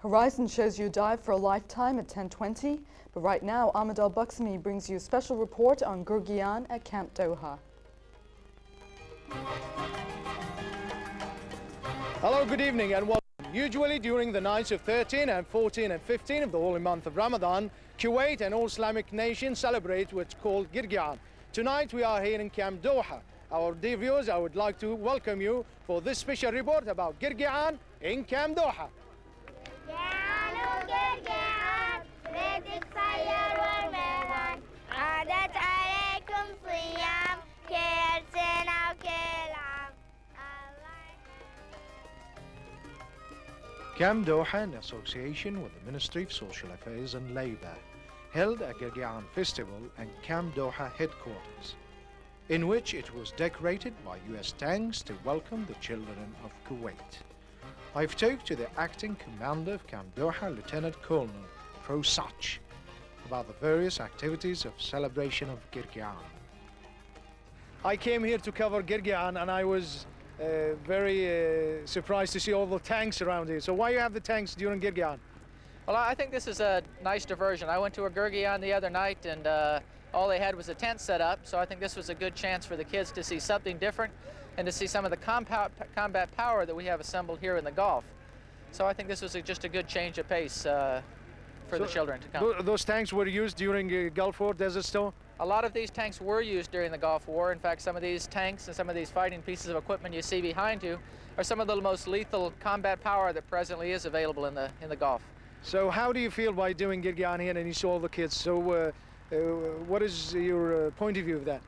Horizon shows you a dive for a lifetime at 10:20, but right now Ahmed Al-Baksami brings you a special report on Qerqean at Camp Doha. Hello, good evening and welcome. Usually during the nights of 13 and 14 and 15 of the holy month of Ramadan, Kuwait and all Islamic nations celebrate what's called Qerqean. Tonight we are here in Camp Doha. Our dear viewers, I would like to welcome you for this special report about Qerqean in Camp Doha. Camp Doha, in association with the Ministry of Social Affairs and Labour, held a Qerqean festival at Camp Doha headquarters, in which it was decorated by US tanks to welcome the children of Kuwait. I've talked to the acting commander of Camp Doha, Lieutenant Colonel Sach, about the various activities of celebration of Qerqean. I came here to cover Qerqean and I was very surprised to see all the tanks around here. So why you have the tanks during Qerqean? Well, I think this is a nice diversion. I went to a Qerqean the other night and all they had was a tent set up, so I think this was a good chance for the kids to see something different and to see some of the combat power that we have assembled here in the Gulf. So I think this was just a good change of pace for the children to come. Those tanks were used during the Gulf War, Desert Storm? A lot of these tanks were used during the Gulf War. In fact, some of these tanks and some of these fighting pieces of equipment you see behind you are some of the most lethal combat power that presently is available in the Gulf. So how do you feel by doing Qerqean here and you saw all the kids? So what is your point of view of that?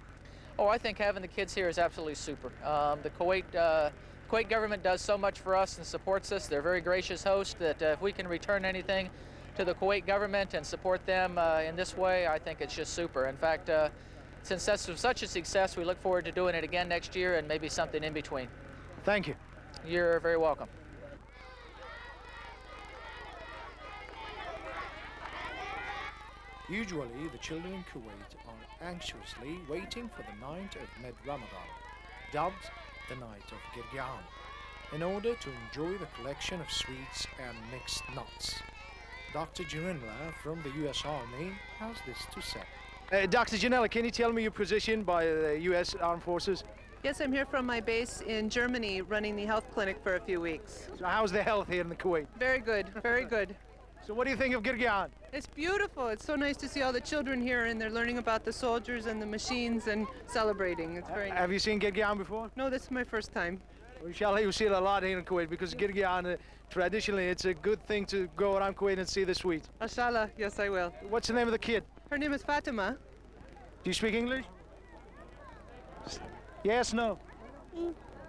Oh, I think having the kids here is absolutely super. The Kuwait government does so much for us and supports us. They're a very gracious host that if we can return anything to the Kuwait government and support them in this way, I think it's just super. In fact, since that's such a success, we look forward to doing it again next year and maybe something in between. Thank you. You're very welcome. Usually, the children in Kuwait are anxiously waiting for the night of mid-Ramadan, dubbed the night of Qerqean, in order to enjoy the collection of sweets and mixed nuts. Dr. Janela from the U.S. Army has this to say. Dr. Janela, can you tell me your position by the U.S. Armed Forces? Yes, I'm here from my base in Germany running the health clinic for a few weeks. So how's the health here in the Kuwait? Very good, very good. So what do you think of Qerqean? It's beautiful. It's so nice to see all the children here and they're learning about the soldiers and the machines and celebrating. It's very nice. Have you seen Qerqean before? No, this is my first time. Well, inshallah, you'll see it a lot here in Kuwait because Qerqean, traditionally, it's a good thing to go around Kuwait and see the sweet. Inshallah, yes, I will. What's the name of the kid? Her name is Fatima. Do you speak English? Yes, no?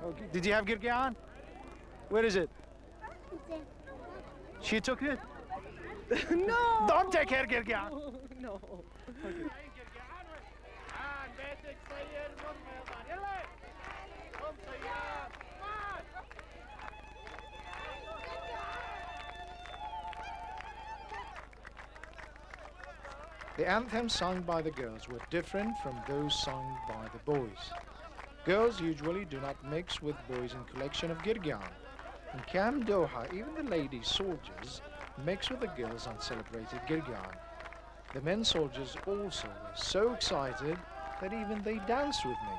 Okay. Did you have Qerqean? Where is it? She took it? No! Don't take her Qerqean! No. Okay. The anthems sung by the girls were different from those sung by the boys. Girls usually do not mix with boys in collection of Qerqean. In Camp Doha, even the lady soldiers mix with the girls and celebrated Qerqean. The men soldiers also were so excited that even they danced with me.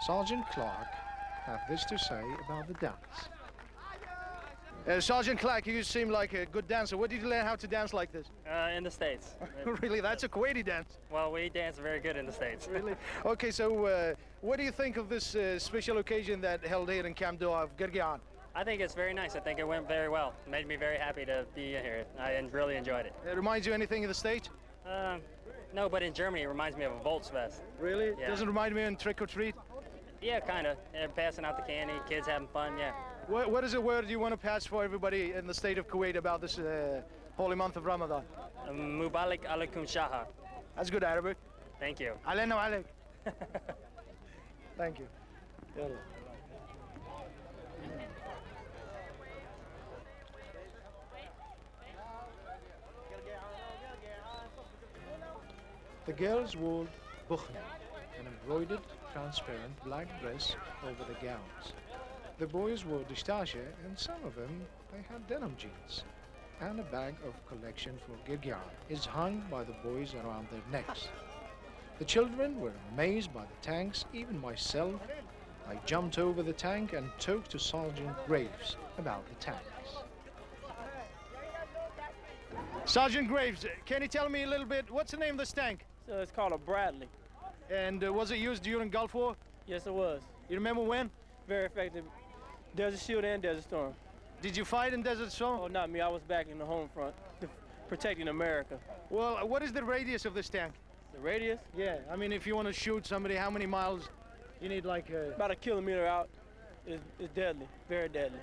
Sergeant Clark had this to say about the dance. Sergeant Clark, you seem like a good dancer. Where did you learn how to dance like this? In the States. Really? That's a Kuwaiti dance? Well, we dance very good in the States. Really? Okay, so what do you think of this special occasion that held here in Camp Doha of Qerqean? I think it's very nice. I think it went very well. It made me very happy to be here. I really enjoyed it. It reminds you anything of the States? No, but in Germany it reminds me of a Volksfest. Really? Yeah. Doesn't remind me of trick or treat? Yeah, kind of. Passing out the candy, kids having fun, yeah. What is a word you want to pass for everybody in the state of Kuwait about this holy month of Ramadan? Mubarak alaikum shahar. That's good Arabic. Thank you. Alayna wa alayk. Thank you. Yalla. The girls wore bukhna, an embroidered transparent black dress over the gowns. The boys wore dishtasha and some of them, they had denim jeans. and a bag of collection for Qerqean is hung by the boys around their necks. The children were amazed by the tanks, even myself. I jumped over the tank and talked to Sergeant Graves about the tanks. Sergeant Graves, can you tell me a little bit, what's the name of this tank? So it's called a Bradley. And was it used during Gulf War? Yes, it was. You remember when? Very effective. Desert Shield and Desert Storm. Did you fight in Desert Storm? Oh, not me. I was back in the home front, protecting America. Well, what is the radius of this tank? The radius? Yeah, I mean, if you want to shoot somebody, how many miles? You need like about a kilometer out. It's deadly, very deadly.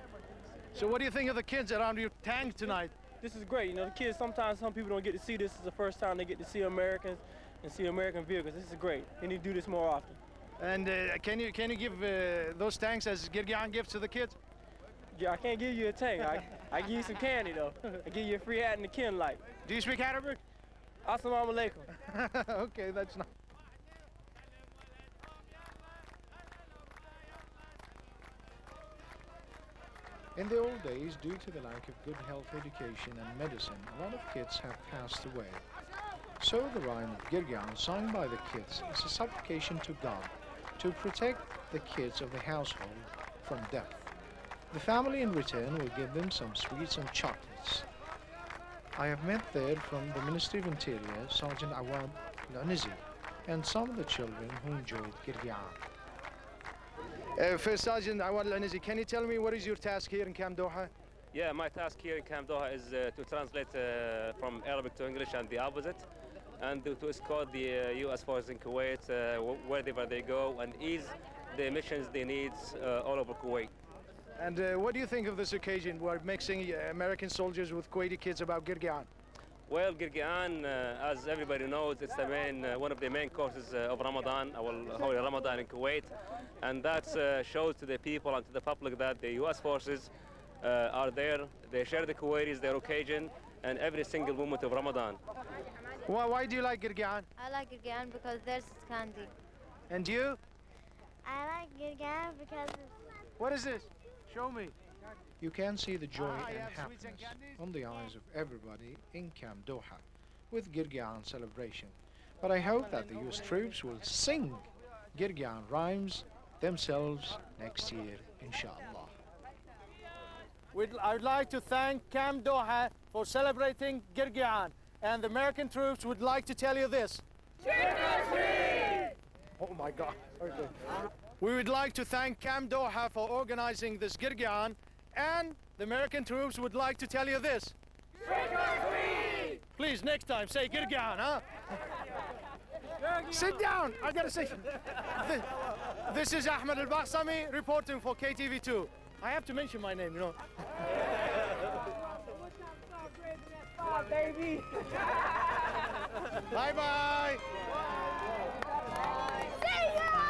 So what do you think of the kids around your tank tonight? This is great. You know, the kids, sometimes some people don't get to see this. This is the first time they get to see Americans and see American vehicles. This is great. They need to do this more often. And can you give those tanks as Qerqean gifts to the kids? Yeah, I can't give you a tank. I give you some candy, though. I give you a free hat and a kin light. Do you speak Arabic? Assalamu alaikum. Okay, that's nice. In the old days, due to the lack of good health education and medicine, a lot of kids have passed away. So the rhyme of Qerqean, sung by the kids, is a supplication to God to protect the kids of the household from death. The family in return will give them some sweets and chocolates. I have met there from the Ministry of Interior, Sergeant Awad Al-Anizi, and some of the children who enjoyed Qerqean. First Sergeant Awad Al-Anizi, can you tell me what is your task here in Camp Doha? Yeah, my task here in Camp Doha is to translate from Arabic to English and the opposite, and to escort the U.S. forces in Kuwait wherever they go and ease the missions they need all over Kuwait. And what do you think of this occasion? We're mixing American soldiers with Kuwaiti kids about Qerqean. Well, Qerqean, as everybody knows, it's the one of the main courses of Ramadan, our holy Ramadan in Kuwait, and that shows to the people and to the public that the U.S. forces are there. They share the Kuwaitis, their occasion, and every single moment of Ramadan. Why do you like Qerqean? I like Qerqean because there's candy. And you? I like Qerqean because What is this? Show me. You can see the joy and happiness on the eyes of everybody in Camp Doha with Qerqean celebration. But I hope that the US troops will sing Qerqean rhymes themselves next year, inshallah. I would like to thank Camp Doha for celebrating Qerqean, and the American troops would like to tell you this. Trick or treat! Oh my God. Okay. We would like to thank Camp Doha for organizing this Qerqean, and the American troops would like to tell you this. Trick or treat! Please, next time, say Qerqean, huh? Sit down, I gotta say. This is Ahmed Al-Baghsami reporting for KTV2. I have to mention my name, you know. Baby. Bye-bye. See ya!